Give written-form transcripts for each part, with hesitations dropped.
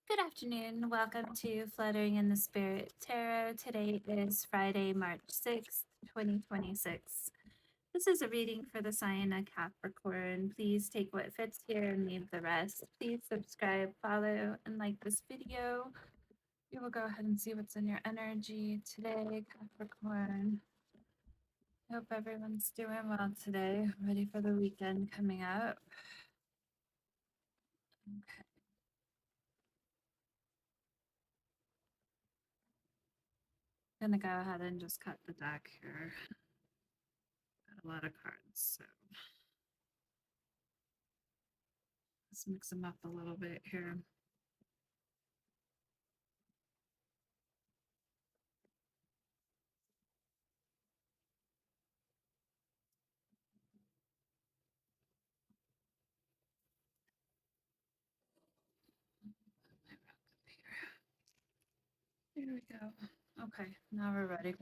Good afternoon. Welcome to Fluttering in the Spirit Tarot. Today is Friday, March 6th, 2026. This is a reading for the sign of Capricorn. Please take what fits here and leave the rest. Please subscribe, follow, and like this video. We will go ahead and see what's in your energy today, Capricorn. Hope everyone's doing well today. Ready for the weekend coming up. Okay. I'm gonna go ahead and just cut the deck here. Got a lot of cards, so let's mix them up a little bit here. There we go. Okay, now we're ready.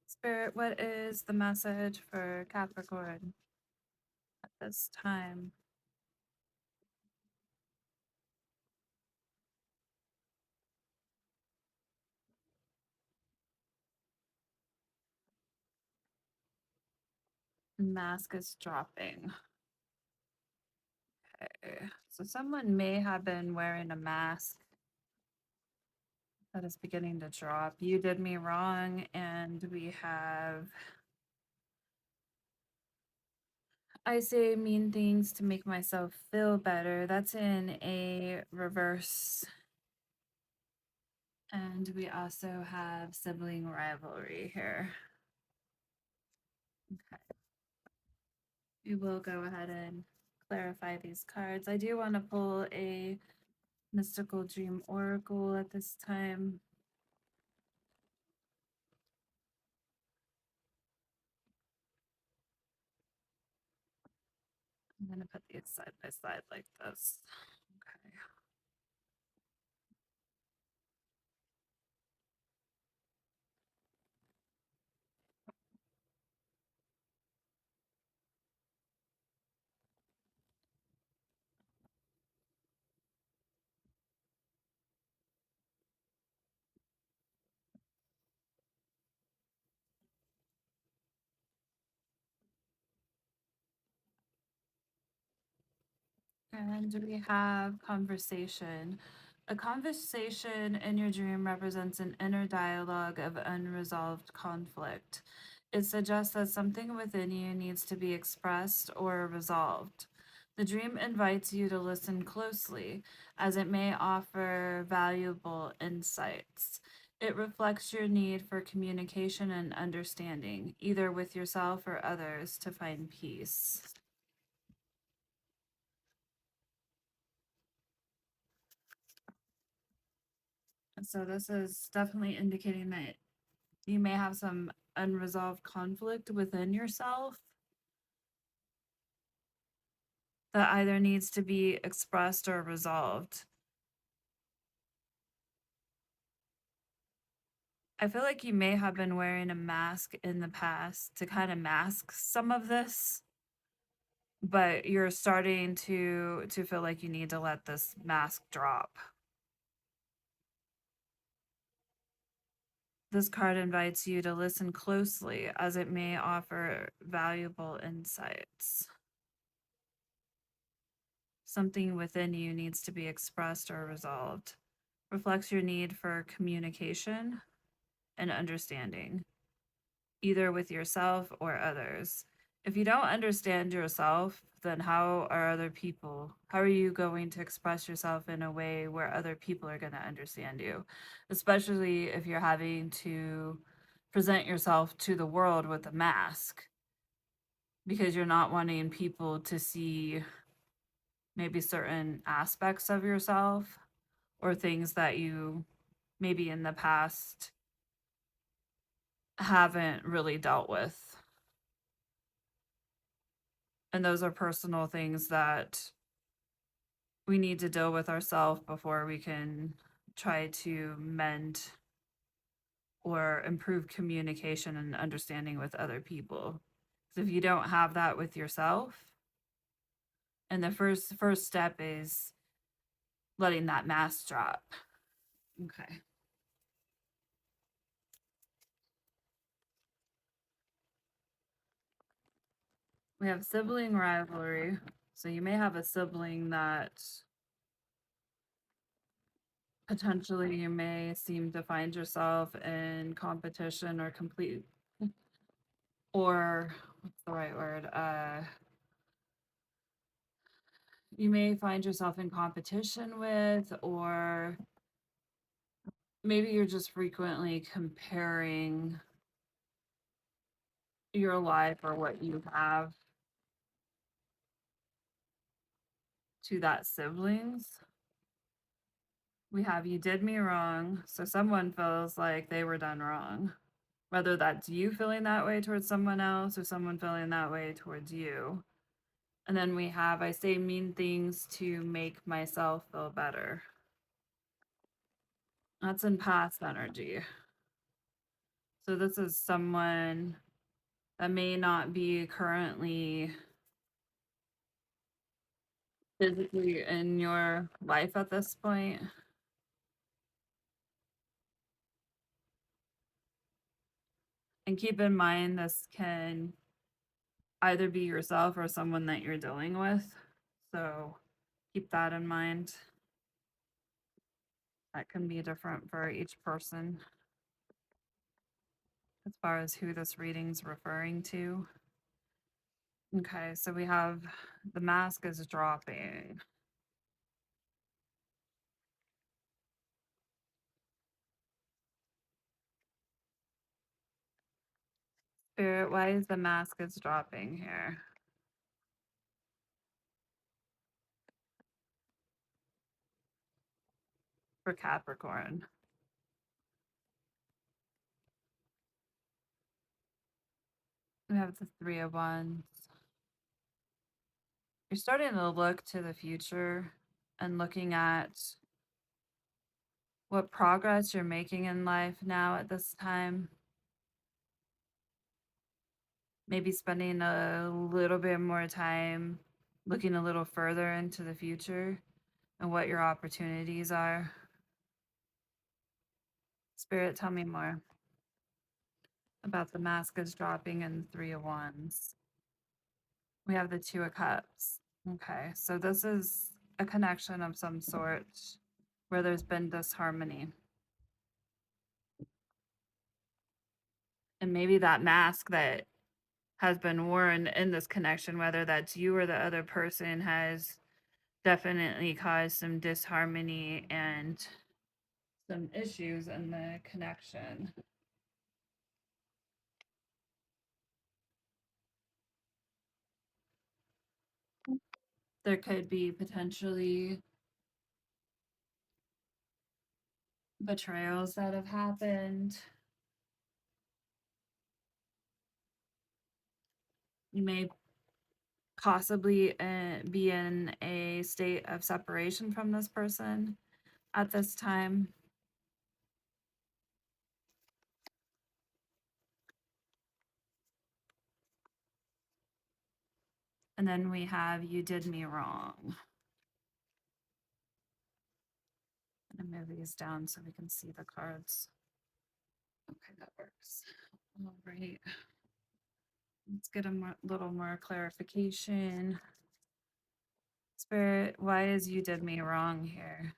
Spirit, what is the message for Capricorn at this time? Mask is dropping. Okay, so someone may have been wearing a mask that is beginning to drop. You did me wrong, and we have I say mean things to make myself feel better. That's in a reverse. And we also have sibling rivalry here. Okay. We will go ahead and clarify these cards. I do want to pull a mystical dream oracle at this time. I'm going to put these side by side like this. Okay. And we have conversation. A conversation in your dream represents an inner dialogue of unresolved conflict. It suggests that something within you needs to be expressed or resolved. The dream invites you to listen closely, as it may offer valuable insights. It reflects your need for communication and understanding, either with yourself or others, to find peace. So this is definitely indicating that you may have some unresolved conflict within yourself that either needs to be expressed or resolved. I feel like you may have been wearing a mask in the past to kind of mask some of this, but you're starting to feel like you need to let this mask drop. This card invites you to listen closely as it may offer valuable insights. Something within you needs to be expressed or resolved. Reflects your need for communication and understanding, either with yourself or others. If you don't understand yourself, then how are you going to express yourself in a way where other people are going to understand you? Especially if you're having to present yourself to the world with a mask because you're not wanting people to see maybe certain aspects of yourself or things that you maybe in the past haven't really dealt with. And those are personal things that we need to deal with ourselves before we can try to mend or improve communication and understanding with other people. So if you don't have that with yourself, and the first step is letting that mask drop. Okay. We have sibling rivalry. So you may have a sibling that potentially you may seem to find yourself in competition or complete, or what's the right word? You may find yourself in competition with, or maybe you're just frequently comparing your life or what you have to that siblings. We have you did me wrong. So someone feels like they were done wrong. Whether that's you feeling that way towards someone else or someone feeling that way towards you. And then we have I say mean things to make myself feel better. That's in past energy. So this is someone that may not be currently physically in your life at this point. And keep in mind, this can either be yourself or someone that you're dealing with. So keep that in mind. That can be different for each person as far as who this reading's referring to. Okay, so we have the mask is dropping. Spirit, why is the mask is dropping here? For Capricorn. We have the Three of Wands. You're starting to look to the future and looking at what progress you're making in life now at this time. Maybe spending a little bit more time looking a little further into the future and what your opportunities are. Spirit, tell me more about the mask is dropping and the Three of Wands. We have the Two of Cups. Okay, so this is a connection of some sort where there's been disharmony. And maybe that mask that has been worn in this connection, whether that's you or the other person, has definitely caused some disharmony and some issues in the connection. There could be potentially betrayals that have happened. You may possibly be in a state of separation from this person at this time. And then we have you did me wrong. I'm going to move these down so we can see the cards. Okay, that works. All right. Let's get a little more clarification. Spirit, why is you did me wrong here?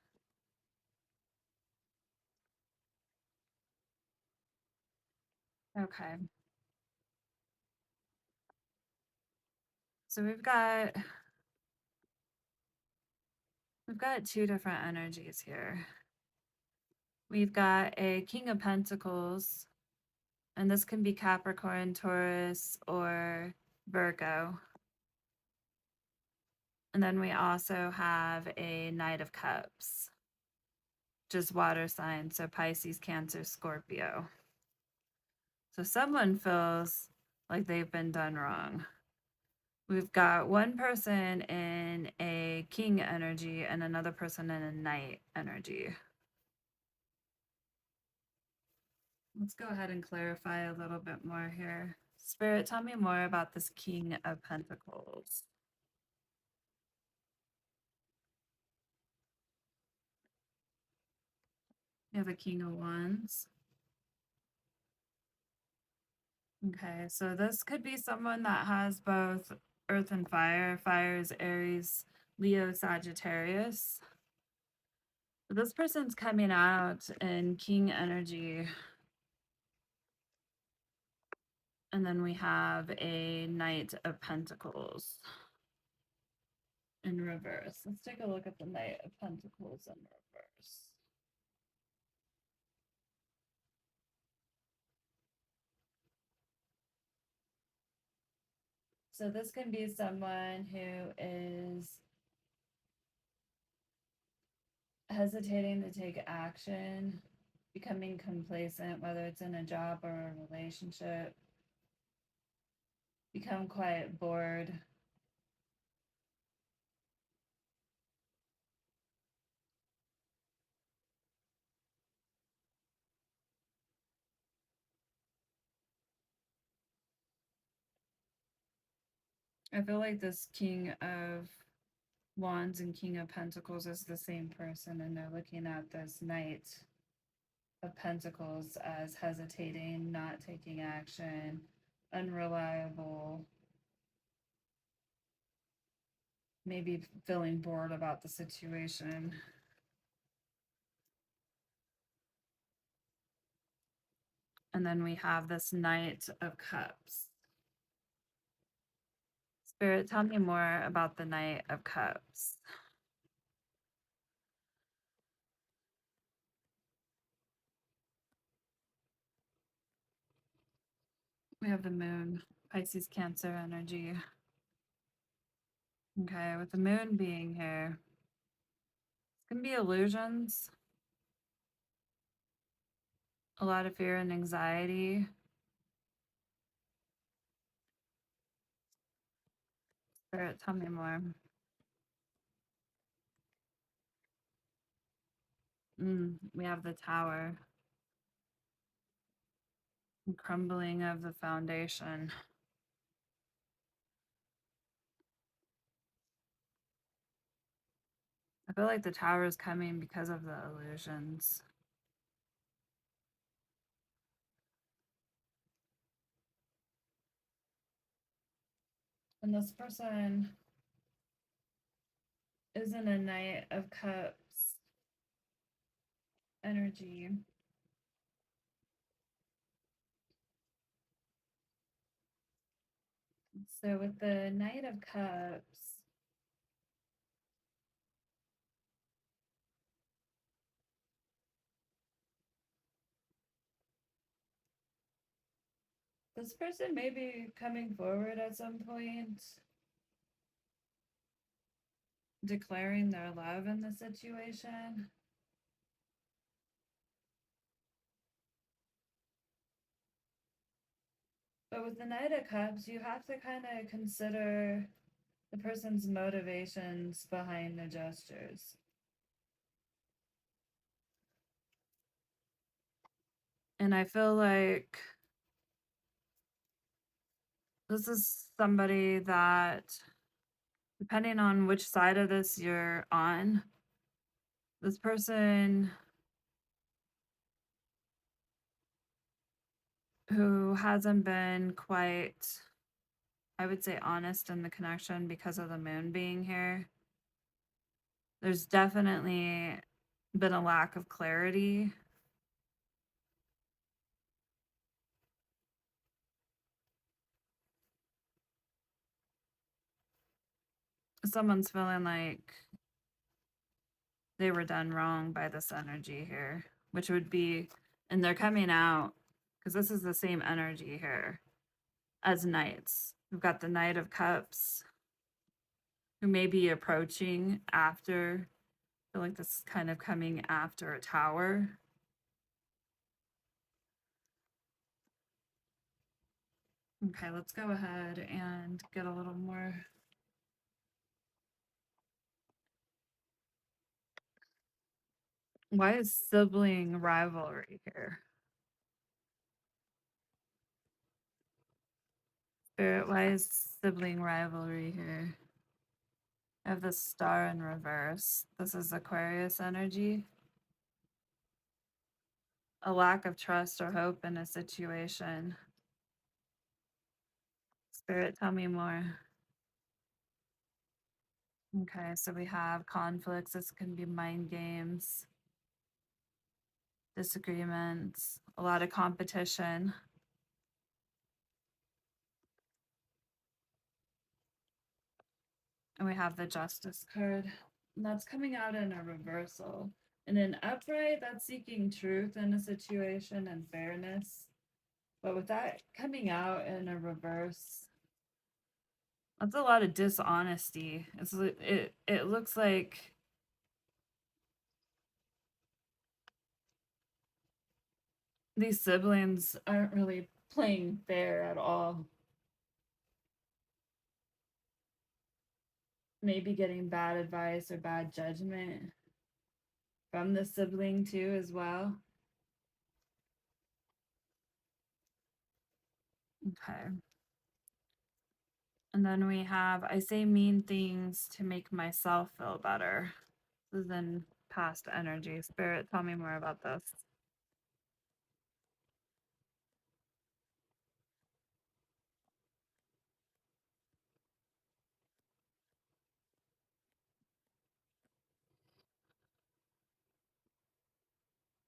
Okay. So we've got two different energies here. We've got a King of Pentacles, and this can be Capricorn, Taurus, or Virgo. And then we also have a Knight of Cups, just water signs, so Pisces, Cancer, Scorpio. So someone feels like they've been done wrong. We've got one person in a King energy and another person in a Knight energy. Let's go ahead and clarify a little bit more here. Spirit, tell me more about this King of Pentacles. You have a King of Wands. Okay, so this could be someone that has both earth and fire. Fire is Aries, Leo, Sagittarius. So this person's coming out in King energy. And then we have a Knight of Pentacles in reverse. Let's take a look at the Knight of Pentacles in reverse. So this can be someone who is hesitating to take action, becoming complacent, whether it's in a job or a relationship, become quite bored. I feel like this King of Wands and King of Pentacles is the same person, and they're looking at this Knight of Pentacles as hesitating, not taking action, unreliable, maybe feeling bored about the situation. And then we have this Knight of Cups. Spirit, tell me more about the Knight of Cups. We have the Moon, Pisces, Cancer energy. Okay, with the Moon being here, it's going to be illusions, a lot of fear and anxiety. Spirit, tell me more. We have the Tower, crumbling of the foundation. I feel like the Tower is coming because of the illusions. And this person is in a Knight of Cups energy. So with the Knight of Cups, this person may be coming forward at some point, declaring their love in the situation. But with the Knight of Cups, you have to kind of consider the person's motivations behind the gestures. And I feel like this is somebody that, depending on which side of this you're on, this person who hasn't been quite, I would say, honest in the connection because of the Moon being here. There's definitely been a lack of clarity. Someone's feeling like they were done wrong by this energy here, which would be, and they're coming out because this is the same energy here as Knights. We've got the Knight of Cups who may be approaching after, I feel like this is kind of coming after a Tower. Okay, let's go ahead and get a little more. Why is sibling rivalry here? Spirit, why is sibling rivalry here? I have the Star in reverse. This is Aquarius energy. a lack of trust or hope in a situation. Spirit, tell me more. Okay, so we have conflicts. This can be mind games, disagreements, a lot of competition. And we have the Justice card. And that's coming out in a reversal. In an upright, that's seeking truth in a situation and fairness. But with that coming out in a reverse, that's a lot of dishonesty. It looks like these siblings aren't really playing fair at all. Maybe getting bad advice or bad judgment from the sibling too as well. Okay. And then we have I say mean things to make myself feel better. This is in past energy. Spirit, tell me more about this.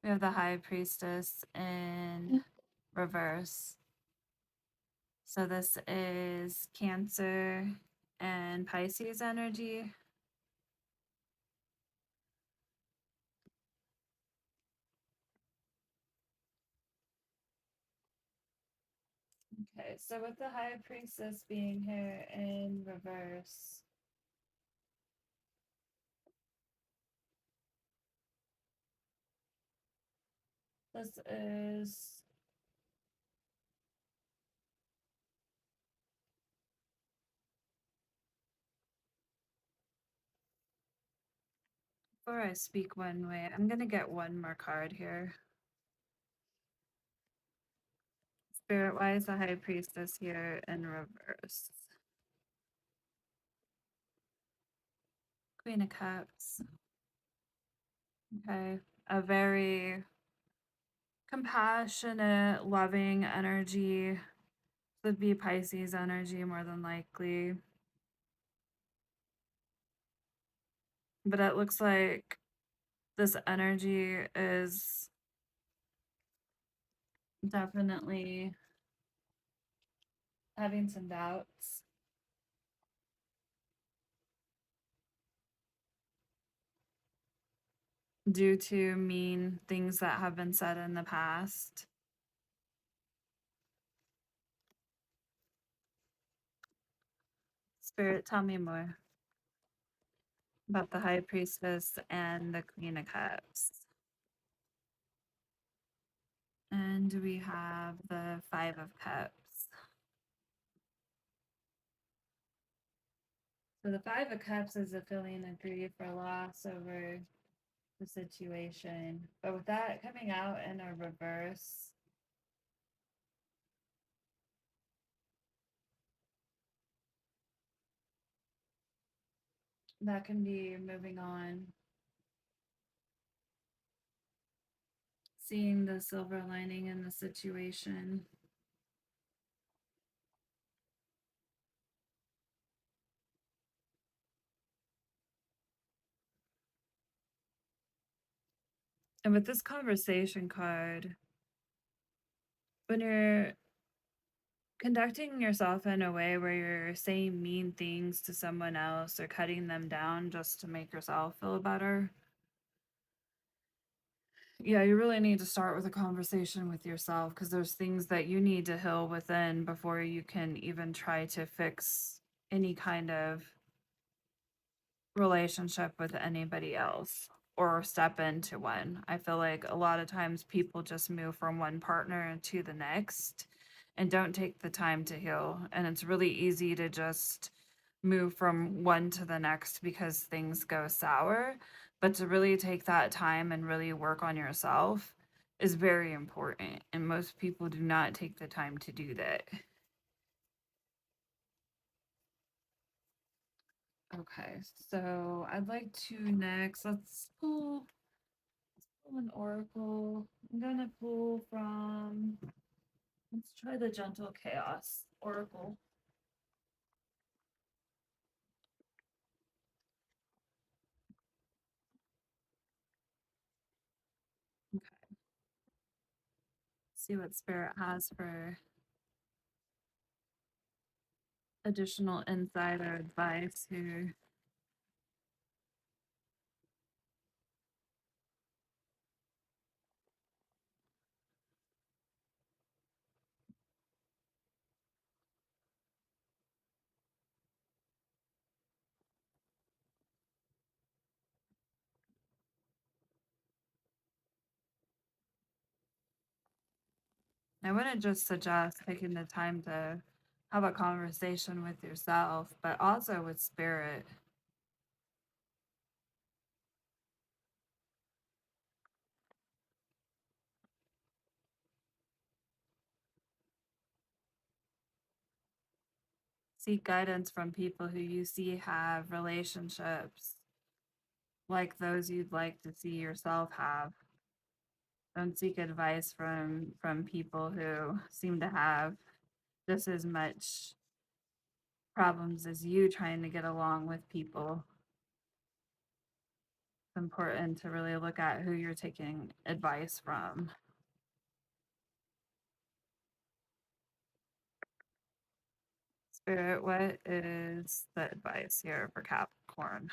We have the High Priestess in reverse. So this is Cancer and Pisces energy. Okay, so with the High Priestess being here in reverse, this is before I speak one way, I'm gonna get one more card here. Spirit, why is the High Priestess here in reverse? Queen of Cups. Okay. A very compassionate, loving energy. Would be Pisces energy more than likely. But it looks like this energy is definitely having some doubts due to mean things that have been said in the past. Spirit, tell me more about the High Priestess and the Queen of Cups. And we have the Five of Cups. So the Five of Cups is a feeling of grief or loss over the situation. But with that coming out in a reverse, that can be moving on, seeing the silver lining in the situation. And with this conversation card, when you're conducting yourself in a way where you're saying mean things to someone else or cutting them down just to make yourself feel better, yeah, you really need to start with a conversation with yourself because there's things that you need to heal within before you can even try to fix any kind of relationship with anybody else or step into one. I feel like a lot of times people just move from one partner to the next and don't take the time to heal. And it's really easy to just move from one to the next because things go sour. But to really take that time and really work on yourself is very important. And most people do not take the time to do that. Okay, so I'd like to next, let's pull Pull an oracle. I'm gonna pull from. Let's try the Gentle Chaos Oracle. Okay. See what Spirit has for additional insight or advice here. I wouldn't just suggest taking the time to have a conversation with yourself, but also with Spirit. Seek guidance from people who you see have relationships like those you'd like to see yourself have. Don't seek advice from people who seem to have just as much problems as you trying to get along with people. It's important to really look at who you're taking advice from. Spirit, what is the advice here for Capricorn?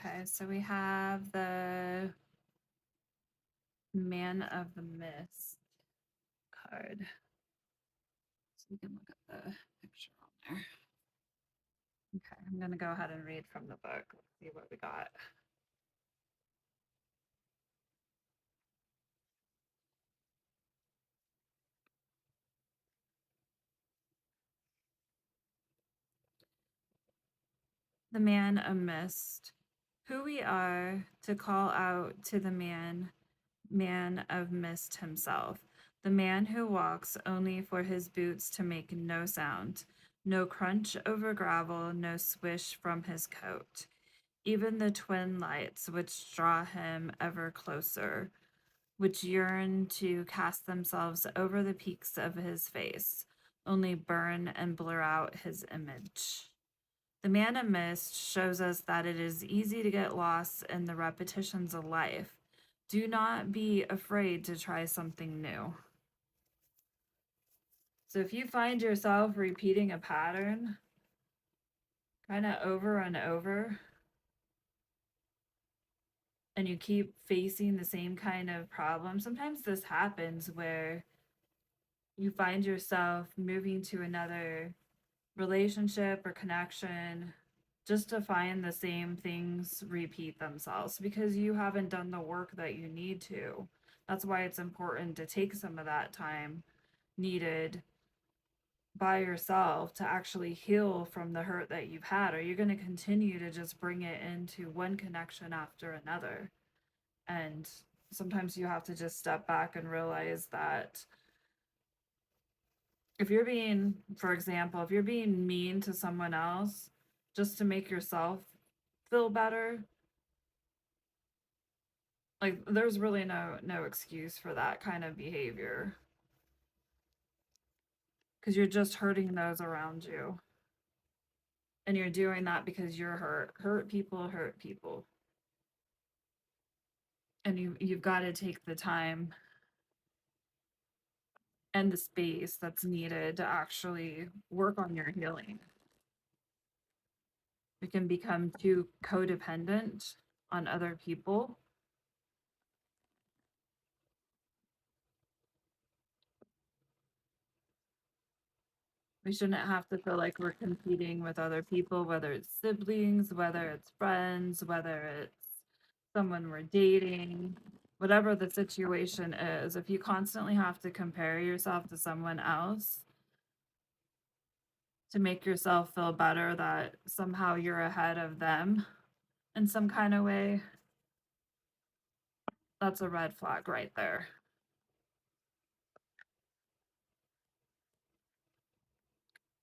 Okay, so we have the Man of the Mist card. So we can look at the picture on there. Okay, I'm going to go ahead and read from the book. Let's see what we got. The Man of Mist. Who we are to call out to the man of mist himself, the man who walks only for his boots to make no sound, no crunch over gravel, no swish from his coat. Even the twin lights which draw him ever closer, which yearn to cast themselves over the peaks of his face, only burn and blur out his image. The Man of Mist shows us that it is easy to get lost in the repetitions of life. Do not be afraid to try something new. So if you find yourself repeating a pattern kind of over and over, and you keep facing the same kind of problem, sometimes this happens where you find yourself moving to another relationship or connection just to find the same things repeat themselves because you haven't done the work that you need to. That's why it's important to take some of that time needed by yourself to actually heal from the hurt that you've had, or you're going to continue to just bring it into one connection after another. And sometimes you have to just step back and realize that if you're being, for example, if you're being mean to someone else just to make yourself feel better, like there's really no excuse for that kind of behavior because you're just hurting those around you. And you're doing that because you're hurt. Hurt people. And you've got to take the time and the space that's needed to actually work on your healing. We can become too codependent on other people. We shouldn't have to feel like we're competing with other people, whether it's siblings, whether it's friends, whether it's someone we're dating. whatever the situation is, if you constantly have to compare yourself to someone else to make yourself feel better that somehow you're ahead of them in some kind of way, that's a red flag right there.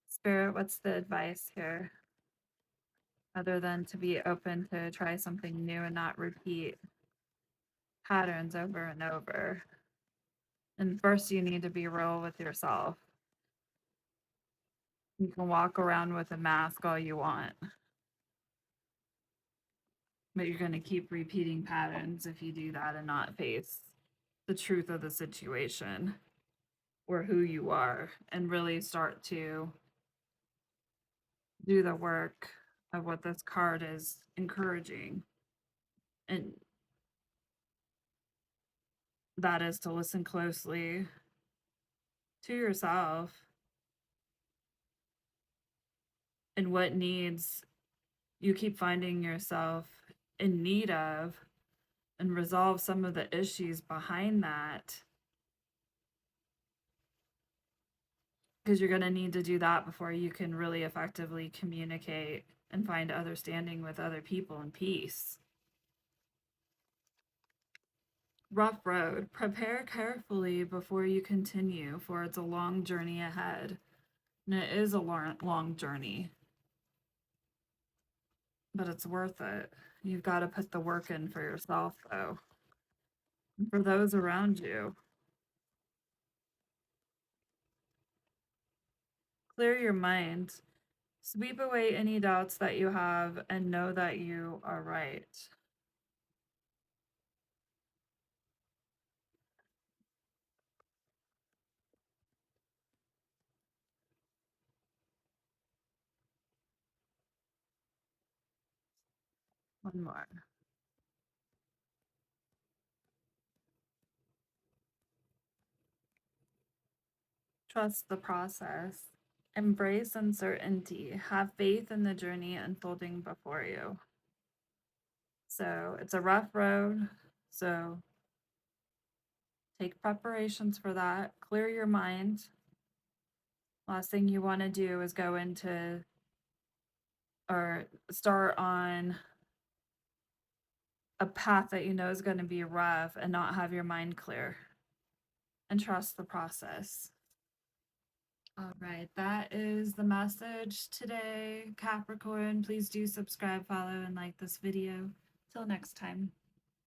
Spirit, what's the advice here? Other than to be open to try something new and not repeat patterns over and over. And first, you need to be real with yourself. You can walk around with a mask all you want, but you're going to keep repeating patterns if you do that and not face the truth of the situation or who you are and really start to do the work of what this card is encouraging. And that is to listen closely to yourself and what needs you keep finding yourself in need of, and resolve some of the issues behind that, because you're going to need to do that before you can really effectively communicate and find understanding with other people and peace. Rough road. Prepare carefully before you continue, for it's a long journey ahead. And it is a long journey, but it's worth it. You've got to put the work in for yourself, though, and for those around you. Clear your mind. Sweep away any doubts that you have and know that you are right. One more. Trust the process. Embrace uncertainty. Have faith in the journey unfolding before you. So it's a rough road. So take preparations for that. Clear your mind. Last thing you want to do is go into or start on a path that you know is going to be rough and not have your mind clear. And trust the process. All right, that is the message today, Capricorn. Please do subscribe, follow, and like this video. Till next time.